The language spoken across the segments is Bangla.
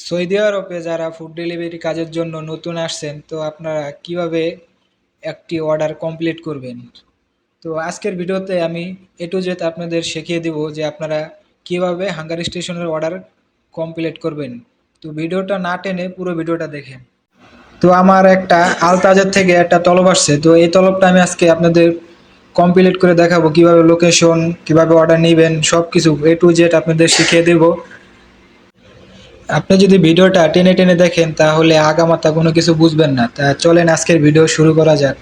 সৌদি আরবে যারা ফুড ডেলিভারি কাজের জন্য নতুন আসছেন, তো আপনারা কিভাবে একটি অর্ডার কমপ্লিট করবেন। তো আজকের ভিডিওতে আমি এ টু জেড আপনাদের শিখিয়ে দিব যে আপনারা কিভাবে হাঙ্গার স্টেশনের অর্ডার কমপ্লিট করবেন। তো ভিডিওটা না টেনে পুরো ভিডিওটা দেখেন। তো আমার একটা আলতাজের থেকে একটা তলব আসছে, তো এই তলবটা আমি আজকে আপনাদের কমপ্লিট করে দেখাবো কিভাবে লোকেশন, কিভাবে অর্ডার নেবেন, সব কিছু এ টু জেড আপনাদের শিখিয়ে দেবো। আপনি যদি ভিডিওটা টেনে টেনে দেখেন তাহলে আগামাথা কোনো কিছু বুঝবেন না। তা চলেন আজকের ভিডিও শুরু করা যাক।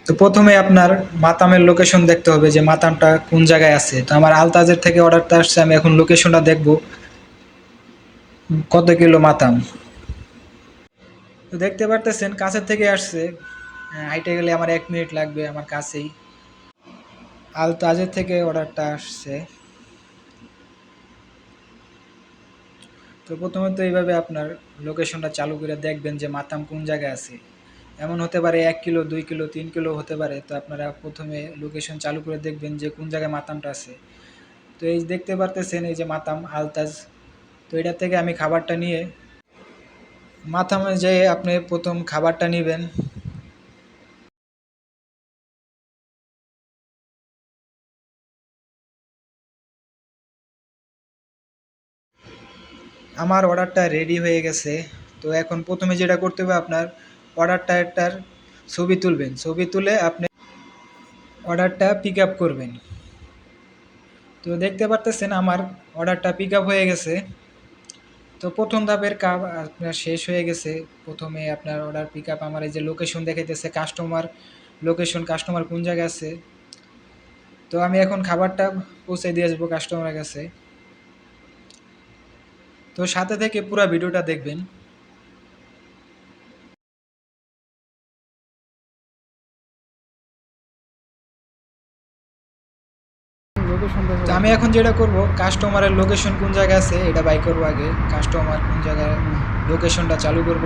তো প্রথমে আপনার মাতামের লোকেশন দেখতে হবে যে মাতামটা কোন জায়গায় আছে। তো আমার আলতাজের থেকে অর্ডারটা আসছে, আমি এখন লোকেশনটা দেখব কত কিলো মাতাম। তো দেখতে পারতেছেন কাছের থেকে আসছে, হাইটে গেলে আমার 1 মিনিট লাগবে, আমার কাছেই আলতাজের থেকে অর্ডারটা আসছে। তো প্রথমে তো এইভাবে আপনার লোকেশনটা চালু করে দেখবেন যে মাতাম কোন জায়গায় আছে। এমন হতে পারে 1 কিলো, 2 কিলো, 3 কিলো হতে পারে। তো আপনারা প্রথমে লোকেশন চালু করে দেখবেন যে কোন জায়গায় মাতামটা আছে। তো এই দেখতে পারতেছেন এই যে মাতাম আলতাজ। তো এটা থেকে আমি খাবারটা নিয়ে মাতামে যেয়ে আপনি প্রথম খাবারটা নেবেন। আমার অর্ডারটা রেডি হয়ে গেছে। তো এখন প্রথমে যেটা করতে হবে, আপনার অর্ডারটা একটার ছবি তুলবেন। ছবি তুলে আপনি অর্ডারটা পিক আপ করবেন। তো দেখতে পারতেছেন আমার অর্ডারটা পিক আপ হয়ে গেছে। তো প্রথম ধাপের কাজ আপনার শেষ হয়ে গেছে। প্রথমে আপনার অর্ডার পিক আপ, আমার এই যে লোকেশন দেখাইতেছে কাস্টমার লোকেশন, কাস্টমার কোন জায়গায় আছে। তো আমি এখন খাবারটা পৌঁছে দিয়ে আসবো কাস্টমারের কাছে। তো সাথে থেকে পুরো ভিডিওটা দেখবেন। তো আমি এখন যেটা করব, কাস্টমারের লোকেশন কোন জায়গায় আছে এটা বাই করবো আগে। কাস্টমার কোন জায়গায় লোকেশনটা চালু করব।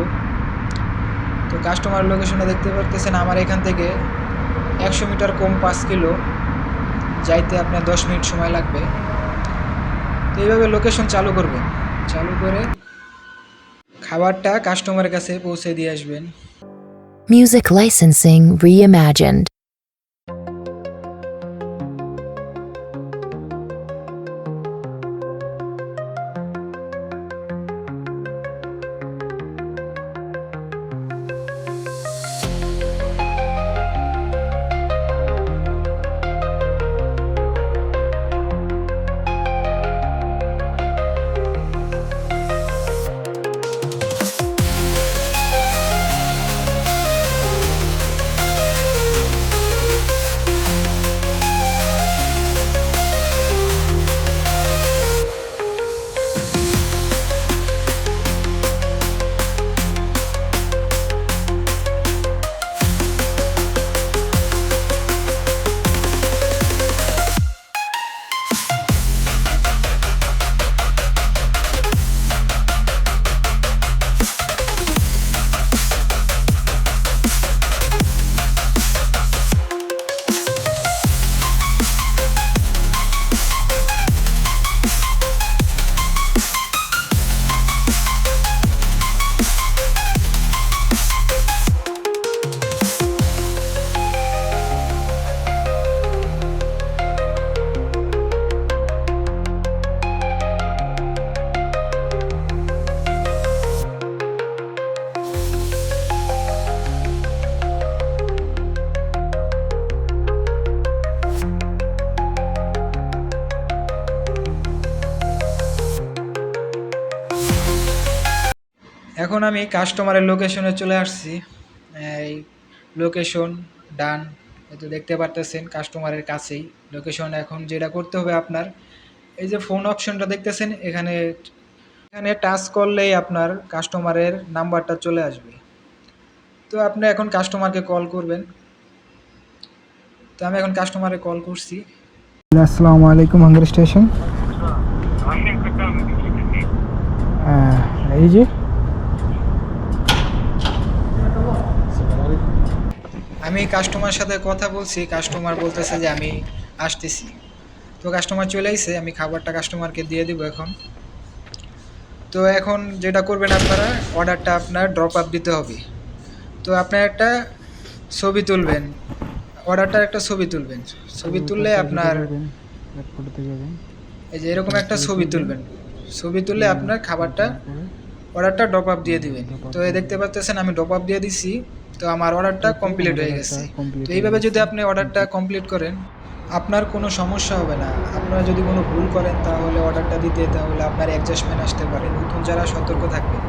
তো কাস্টমার লোকেশনটা দেখতে পারতেছেন আমার এখান থেকে 100 মিটার কম 5 কিলো যাইতে আপনার 10 মিনিট সময় লাগবে। তো এইভাবে লোকেশন চালু করবেন, চালু করে খাবারটা কাস্টমারের কাছে পৌঁছে দিয়ে আসবেন। Music licensing reimagined. এখন আমি কাস্টমারের লোকেশনে চলে আসছি। এই লোকেশন ডান, তো দেখতে পারতেছেন কাস্টমারের কাছেই লোকেশন। এখন যেটা করতে হবে আপনার এই যে ফোন অপশনটা দেখতেছেন, এখানে এখানে টাচ করলেই আপনার কাস্টমারের নাম্বারটা চলে আসবে। তো আপনি এখন কাস্টমারকে কল করবেন। তো আমি এখন কাস্টমারে কল করছি। আসসালামু আলাইকুম হাঙ্গার স্টেশন। এই যে আমি কাস্টমার সাথে কথা বলছি, কাস্টমার বলতেছে যে আমি আসতেছি। তো কাস্টমার চলে আইছে, আমি খাবারটা কাস্টমারকে দিয়ে দিব এখন। তো এখন যেটা করবেন আপনারা, অর্ডারটা আপনার ড্রপ আপ দিতে হবে। তো আপনার একটা ছবি তুলবেন, অর্ডারটার একটা ছবি তুলবেন। ছবি তুললে আপনার এই যে এরকম একটা ছবি তুলবেন। ছবি তুললে আপনার খাবারটা অর্ডারটা ড্রপ আপ দিয়ে দিবেন। তো এই দেখতে পাচ্ছেন আমি ড্রপ আপ দিয়ে দিছি। তো আমার অর্ডারটা কমপ্লিট হয়ে গেছে। তো এইভাবে যদি আপনি অর্ডারটা কমপ্লিট করেন, আপনার কোনো সমস্যা হবে না। আপনারা যদি কোনো ভুল করেন তাহলে অর্ডারটা দিতে, তাহলে আপনার অ্যাডজাস্টমেন্ট আসতে পারে। নতুন যারা সতর্ক থাকবেন।